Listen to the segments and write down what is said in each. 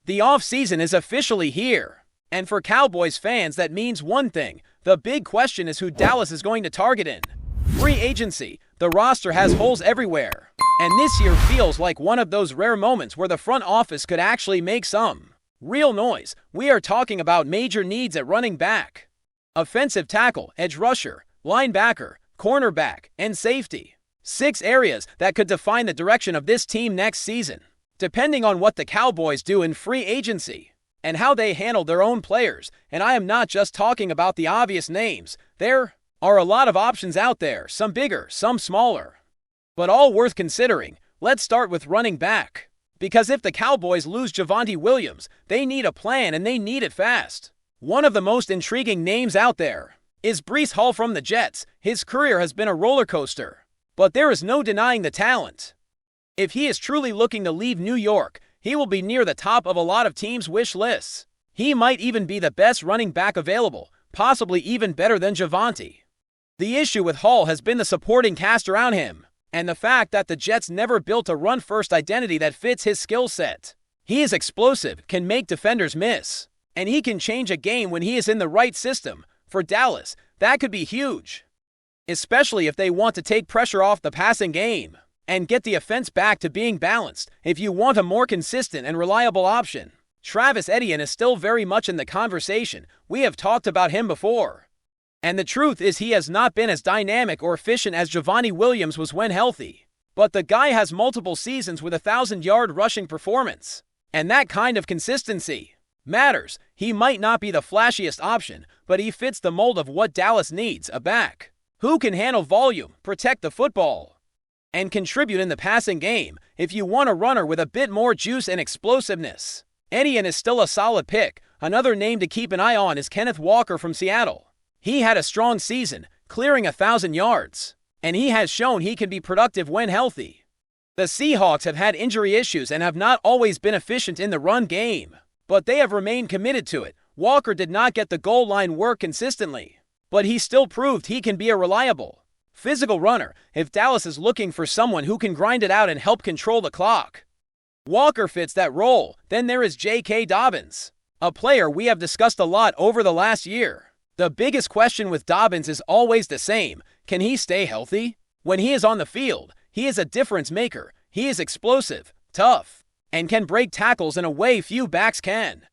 The offseason is officially here. And for Cowboys fans, that means one thing. The big question is who Dallas is going to target in free agency. The roster has holes everywhere. And this year feels like one of those rare moments where the front office could actually make some real noise. We are talking about major needs at running back, offensive tackle, edge rusher, linebacker, cornerback, and safety. 6 areas that could define the direction of this team next season, depending on what the Cowboys do in free agency and how they handle their own players. And I am not just talking about the obvious names. There are a lot of options out there, some bigger, some smaller, but all worth considering. Let's start with running back, because if the Cowboys lose Javonte Williams, they need a plan and they need it fast. One of the most intriguing names out there is Breece Hall from the Jets. His career has been a roller coaster, but there is no denying the talent. If he is truly looking to leave New York, he will be near the top of a lot of teams' wish lists. He might even be the best running back available, possibly even better than Javonte. The issue with Hall has been the supporting cast around him, and the fact that the Jets never built a run-first identity that fits his skill set. He is explosive, can make defenders miss, and he can change a game when he is in the right system. For Dallas, that could be huge, especially if they want to take pressure off the passing game and get the offense back to being balanced. If you want a more consistent and reliable option, Travis Etienne is still very much in the conversation. We have talked about him before, and the truth is he has not been as dynamic or efficient as Javonte Williams was when healthy. But the guy has multiple seasons with 1,000-yard rushing performance, and that kind of consistency matters. He might not be the flashiest option, but he fits the mold of what Dallas needs: a back who can handle volume, protect the football, and contribute in the passing game. If you want a runner with a bit more juice and explosiveness, Etienne is still a solid pick. Another name to keep an eye on is Kenneth Walker from Seattle. He had a strong season, clearing 1,000 yards, and he has shown he can be productive when healthy. The Seahawks have had injury issues and have not always been efficient in the run game, but they have remained committed to it. Walker did not get the goal line work consistently, but he still proved he can be a reliable, physical runner. If Dallas is looking for someone who can grind it out and help control the clock, Walker fits that role. Then there is J.K. Dobbins, a player we have discussed a lot over the last year. The biggest question with Dobbins is always the same: can he stay healthy? When he is on the field, he is a difference maker. He is explosive, tough, and can break tackles in a way few backs can.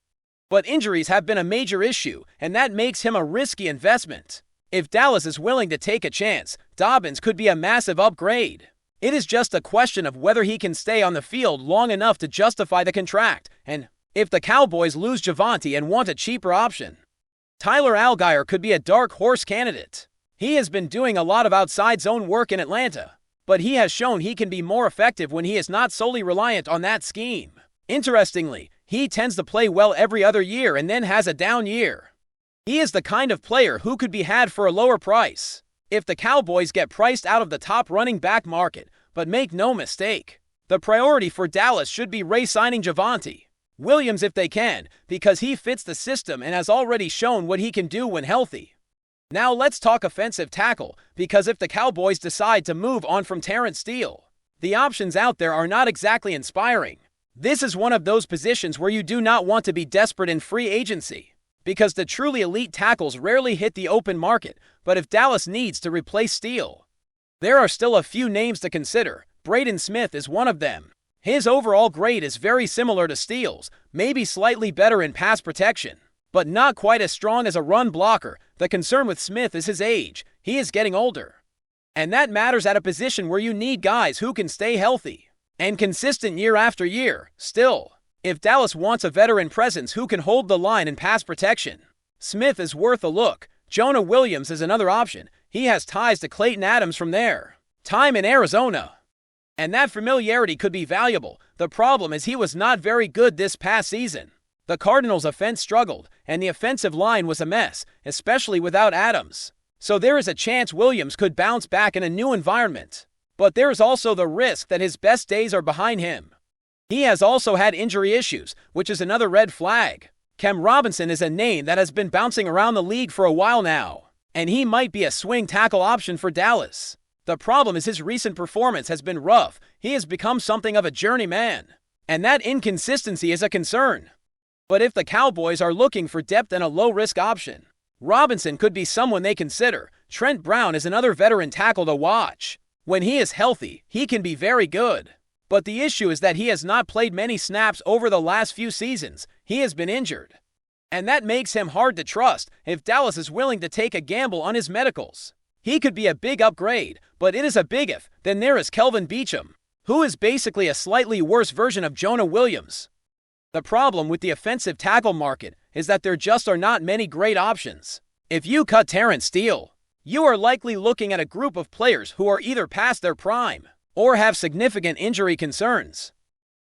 But injuries have been a major issue, and that makes him a risky investment. If Dallas is willing to take a chance, Dobbins could be a massive upgrade. It is just a question of whether he can stay on the field long enough to justify the contract. And if the Cowboys lose Javonte and want a cheaper option, Tyler Allgeier could be a dark horse candidate. He has been doing a lot of outside zone work in Atlanta, but he has shown he can be more effective when he is not solely reliant on that scheme. Interestingly, he tends to play well every other year and then has a down year. He is the kind of player who could be had for a lower price if the Cowboys get priced out of the top running back market. But make no mistake, the priority for Dallas should be re-signing Javonte Williams if they can, because he fits the system and has already shown what he can do when healthy. Now let's talk offensive tackle, because if the Cowboys decide to move on from Terrence Steele, the options out there are not exactly inspiring. This is one of those positions where you do not want to be desperate in free agency, because the truly elite tackles rarely hit the open market. But if Dallas needs to replace Steele, there are still a few names to consider. Braden Smith is one of them. His overall grade is very similar to Steele's, maybe slightly better in pass protection, but not quite as strong as a run blocker. The concern with Smith is his age. He is getting older, and that matters at a position where you need guys who can stay healthy and consistent year after year. Still, if Dallas wants a veteran presence who can hold the line in pass protection, Smith is worth a look. Jonah Williams is another option. He has ties to Clayton Adams from their time in Arizona, and that familiarity could be valuable. The problem is he was not very good this past season. The Cardinals' offense struggled, and the offensive line was a mess, especially without Adams. So there is a chance Williams could bounce back in a new environment. But there is also the risk that his best days are behind him. He has also had injury issues, which is another red flag. Cam Robinson is a name that has been bouncing around the league for a while now, and he might be a swing tackle option for Dallas. The problem is his recent performance has been rough. He has become something of a journeyman, and that inconsistency is a concern. But if the Cowboys are looking for depth and a low-risk option, Robinson could be someone they consider. Trent Brown is another veteran tackle to watch. When he is healthy, he can be very good. But the issue is that he has not played many snaps over the last few seasons. He has been injured. And that makes him hard to trust if Dallas is willing to take a gamble on his medicals. He could be a big upgrade, but it is a big if. Then there is Kelvin Beachum, who is basically a slightly worse version of Jonah Williams. The problem with the offensive tackle market is that there just are not many great options. If you cut Terrence Steele, you are likely looking at a group of players who are either past their prime or have significant injury concerns.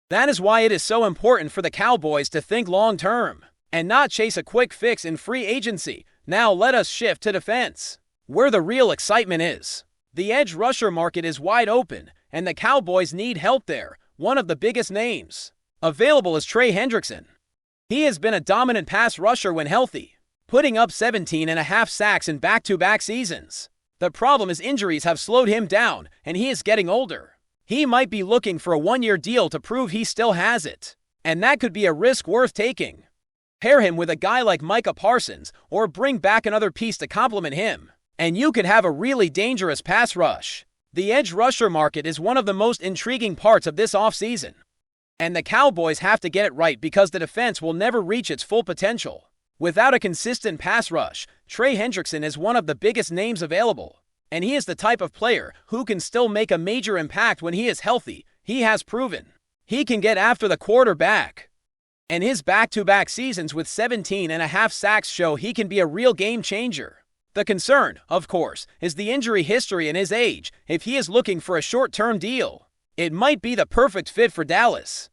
That is why it is so important for the Cowboys to think long-term and not chase a quick fix in free agency. Now let us shift to defense, where the real excitement is. The edge rusher market is wide open, and the Cowboys need help there. One of the biggest names available is Trey Hendrickson. He has been a dominant pass rusher when healthy, putting up 17.5 sacks in back-to-back seasons. The problem is injuries have slowed him down, and he is getting older. He might be looking for a one-year deal to prove he still has it, and that could be a risk worth taking. Pair him with a guy like Micah Parsons, or bring back another piece to complement him, and you could have a really dangerous pass rush. The edge rusher market is one of the most intriguing parts of this offseason, and the Cowboys have to get it right because the defense will never reach its full potential. Without a consistent pass rush, Trey Hendrickson is one of the biggest names available, and he is the type of player who can still make a major impact when he is healthy. He has proven he can get after the quarterback, and his back-to-back seasons with 17.5 sacks show he can be a real game changer. The concern, of course, is the injury history and his age. If he is looking for a short-term deal, it might be the perfect fit for Dallas,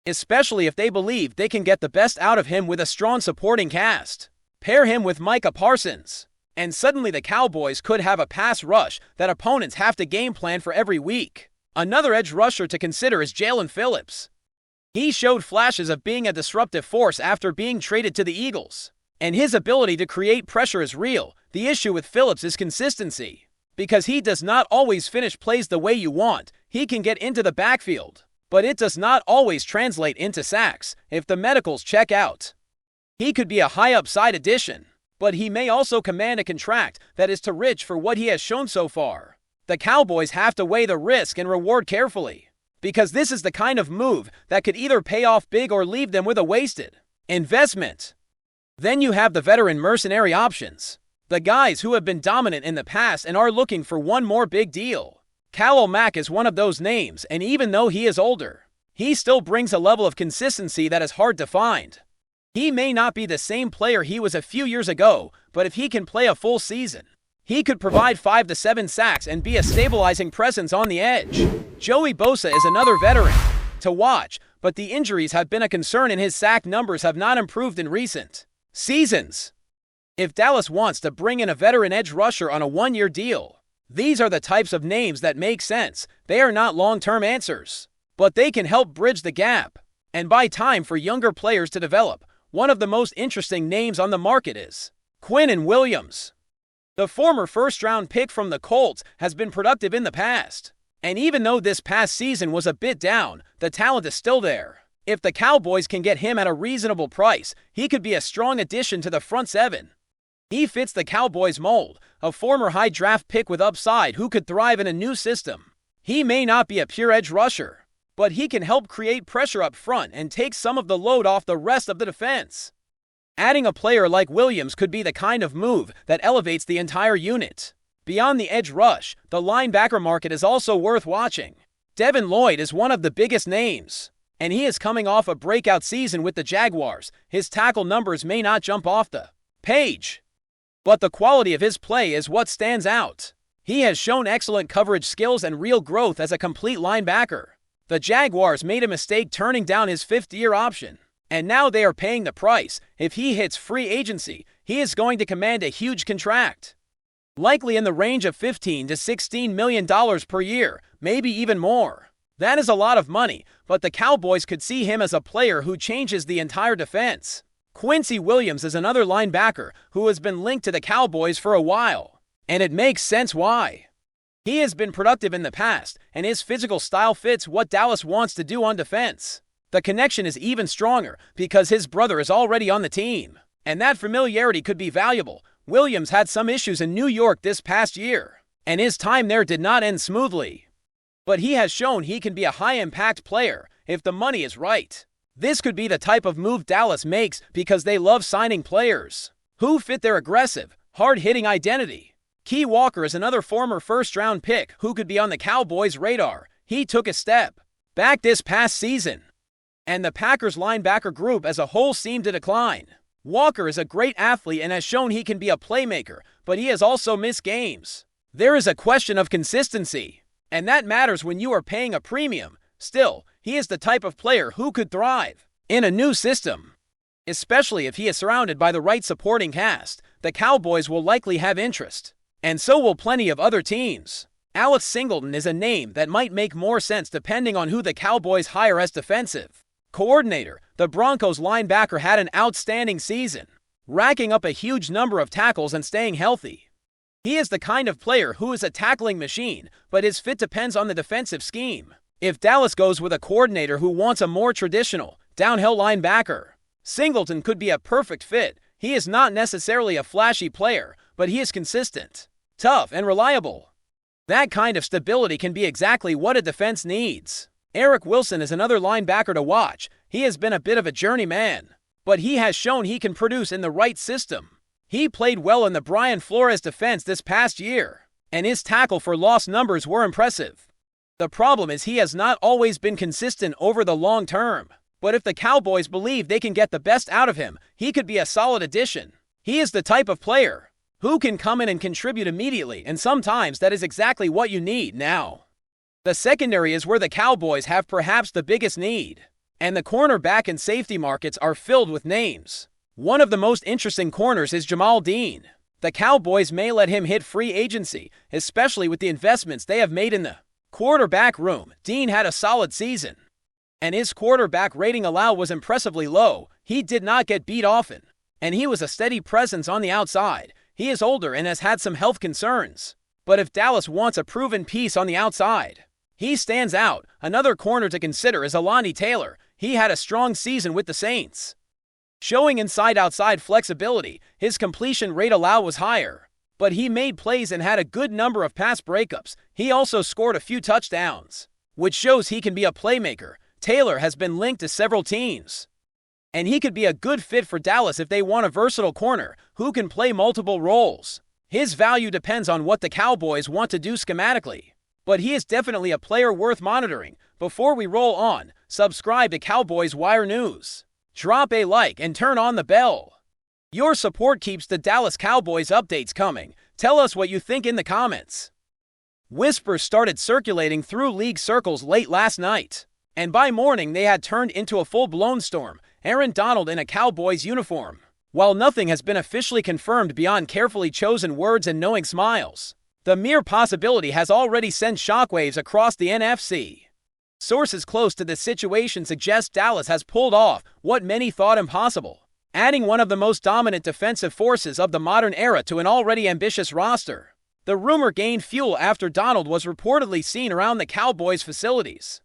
especially if they believe they can get the best out of him with a strong supporting cast. Pair him with Micah Parsons, and suddenly the Cowboys could have a pass rush that opponents have to game plan for every week. Another edge rusher to consider is Jalen Phillips. He showed flashes of being a disruptive force after being traded to the Eagles, and his ability to create pressure is real. The issue with Phillips is consistency, because he does not always finish plays the way you want. He can get into the backfield, but it does not always translate into sacks. If the medicals check out, he could be a high upside addition, but he may also command a contract that is too rich for what he has shown so far. The Cowboys have to weigh the risk and reward carefully, because this is the kind of move that could either pay off big or leave them with a wasted investment. Then you have the veteran mercenary options, the guys who have been dominant in the past and are looking for one more big deal. Khalil Mack is one of those names, and even though he is older, he still brings a level of consistency that is hard to find. He may not be the same player he was a few years ago, but if he can play a full season, he could provide 5 to 7 sacks and be a stabilizing presence on the edge. Joey Bosa is another veteran to watch, but the injuries have been a concern and his sack numbers have not improved in recent seasons. If Dallas wants to bring in a veteran edge rusher on a one-year deal, these are the types of names that make sense. They are not long-term answers, but they can help bridge the gap and buy time for younger players to develop. One of the most interesting names on the market is Quinnen Williams. The former first-round pick from the Colts has been productive in the past, and even though this past season was a bit down, the talent is still there. If the Cowboys can get him at a reasonable price, he could be a strong addition to the front seven. He fits the Cowboys mold, a former high draft pick with upside who could thrive in a new system. He may not be a pure edge rusher, but he can help create pressure up front and take some of the load off the rest of the defense. Adding a player like Williams could be the kind of move that elevates the entire unit. Beyond the edge rush, the linebacker market is also worth watching. Devin Lloyd is one of the biggest names, and he is coming off a breakout season with the Jaguars. His tackle numbers may not jump off the page, but the quality of his play is what stands out. He has shown excellent coverage skills and real growth as a complete linebacker. The Jaguars made a mistake turning down his fifth-year option, and now they are paying the price. If he hits free agency, he is going to command a huge contract, likely in the range of $15 to $16 million per year, maybe even more. That is a lot of money, but the Cowboys could see him as a player who changes the entire defense. Quincy Williams is another linebacker who has been linked to the Cowboys for a while, and it makes sense why. He has been productive in the past, and his physical style fits what Dallas wants to do on defense. The connection is even stronger because his brother is already on the team, and that familiarity could be valuable. Williams had some issues in New York this past year, and his time there did not end smoothly. But he has shown he can be a high-impact player if the money is right. This could be the type of move Dallas makes because they love signing players who fit their aggressive, hard-hitting identity. Key Walker is another former first-round pick who could be on the Cowboys' radar. He took a step back this past season, and the Packers' linebacker group as a whole seemed to decline. Walker is a great athlete and has shown he can be a playmaker, but he has also missed games. There is a question of consistency, and that matters when you are paying a premium. Still, he is the type of player who could thrive in a new system, especially if he is surrounded by the right supporting cast. The Cowboys will likely have interest, and so will plenty of other teams. Alex Singleton is a name that might make more sense depending on who the Cowboys hire as defensive coordinator. The Broncos linebacker had an outstanding season, racking up a huge number of tackles and staying healthy. He is the kind of player who is a tackling machine, but his fit depends on the defensive scheme. If Dallas goes with a coordinator who wants a more traditional, downhill linebacker, Singleton could be a perfect fit. He is not necessarily a flashy player, but he is consistent, tough, and reliable. That kind of stability can be exactly what a defense needs. Eric Wilson is another linebacker to watch. He has been a bit of a journeyman, but he has shown he can produce in the right system. He played well in the Brian Flores defense this past year, and his tackle for loss numbers were impressive. The problem is he has not always been consistent over the long term, but if the Cowboys believe they can get the best out of him, he could be a solid addition. He is the type of player who can come in and contribute immediately, and sometimes that is exactly what you need now. The secondary is where the Cowboys have perhaps the biggest need, and the cornerback and safety markets are filled with names. One of the most interesting corners is Jamal Dean. The Cowboys may let him hit free agency, especially with the investments they have made in the quarterback room. Dean had a solid season, and his quarterback rating allowed was impressively low. He did not get beat often, and he was a steady presence on the outside. He is older and has had some health concerns, but if Dallas wants a proven piece on the outside, he stands out. Another corner to consider is Alani Taylor. He had a strong season with the Saints, showing inside-outside flexibility. His completion rate allowed was higher, but he made plays and had a good number of pass breakups. He also scored a few touchdowns, which shows he can be a playmaker. Taylor has been linked to several teams, and he could be a good fit for Dallas if they want a versatile corner who can play multiple roles. His value depends on what the Cowboys want to do schematically, but he is definitely a player worth monitoring. Before we roll on, subscribe to Cowboys Wire News. Drop a like and turn on the bell. Your support keeps the Dallas Cowboys updates coming. Tell us what you think in the comments. Whispers started circulating through league circles late last night, and by morning they had turned into a full-blown storm. Aaron Donald in a Cowboys uniform. While nothing has been officially confirmed beyond carefully chosen words and knowing smiles, the mere possibility has already sent shockwaves across the NFC. Sources close to the situation suggest Dallas has pulled off what many thought impossible, adding one of the most dominant defensive forces of the modern era to an already ambitious roster. The rumor gained fuel after Donald was reportedly seen around the Cowboys facilities,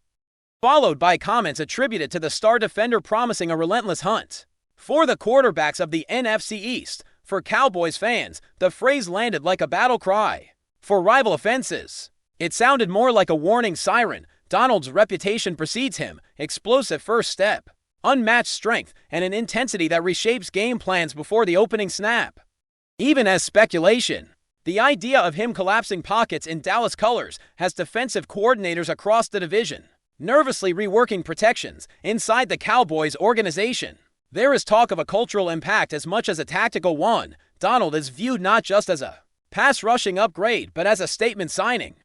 followed by comments attributed to the star defender promising a relentless hunt for the quarterbacks of the NFC East. For Cowboys fans, the phrase landed like a battle cry for rival offenses. It sounded more like a warning siren. Donald's reputation precedes him: explosive first step, unmatched strength, and an intensity that reshapes game plans before the opening snap. Even as speculation, the idea of him collapsing pockets in Dallas colors has defensive coordinators across the division nervously reworking protections inside the Cowboys organization. There is talk of a cultural impact as much as a tactical one. Donald is viewed not just as a pass-rushing upgrade, but as a statement signing,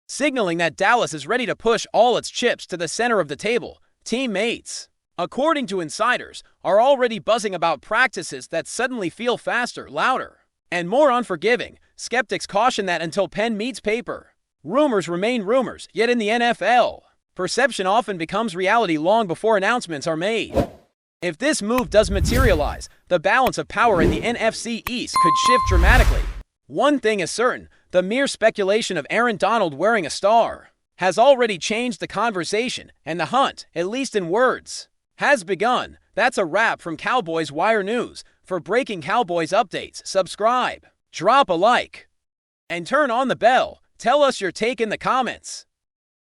signaling that Dallas is ready to push all its chips to the center of the table. Teammates, according to insiders, are already buzzing about practices that suddenly feel faster, louder, and more unforgiving. Skeptics caution that until pen meets paper, rumors remain rumors. Yet in the NFL, perception often becomes reality long before announcements are made. If this move does materialize, the balance of power in the NFC East could shift dramatically. One thing is certain: the mere speculation of Aaron Donald wearing a star has already changed the conversation, and the hunt, at least in words, has begun. That's a wrap from Cowboys Wire News. For breaking Cowboys updates, subscribe, drop a like, and turn on the bell. Tell us your take in the comments.